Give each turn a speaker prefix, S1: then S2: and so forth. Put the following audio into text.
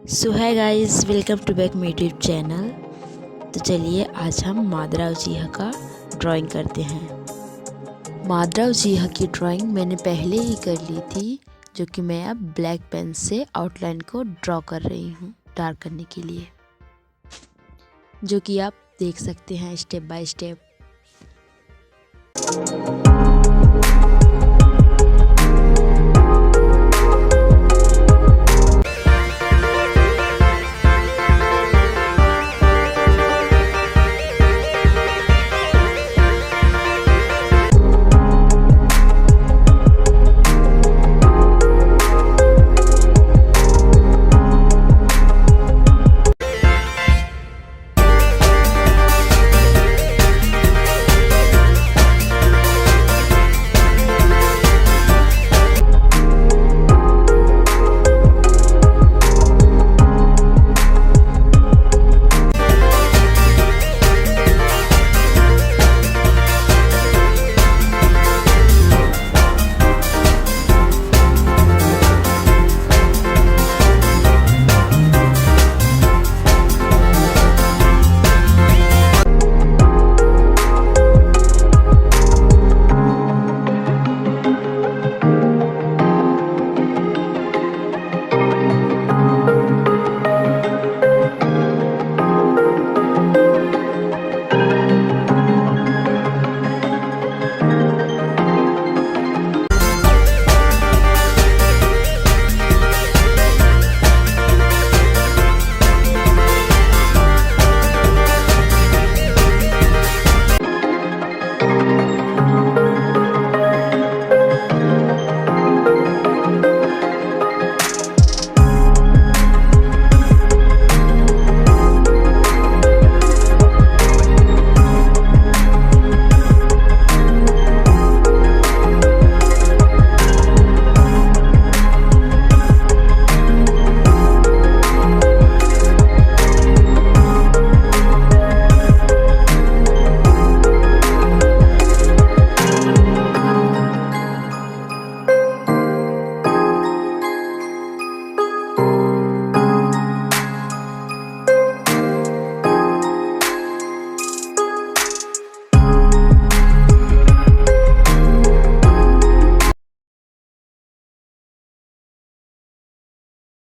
S1: So hi guys, welcome to back my YouTube channel. तो चलिए आज हम माद्रा उचीहा का ड्राइंग करते हैं। माद्रा उचीहा की ड्राइंग मैंने पहले ही कर ली थी, जो कि मैं अब ब्लैक पेन से आउटलाइन को ड्रॉ कर रही हूँ डार्क करने के लिए, जो कि आप देख सकते हैं स्टेप बाय स्टेप।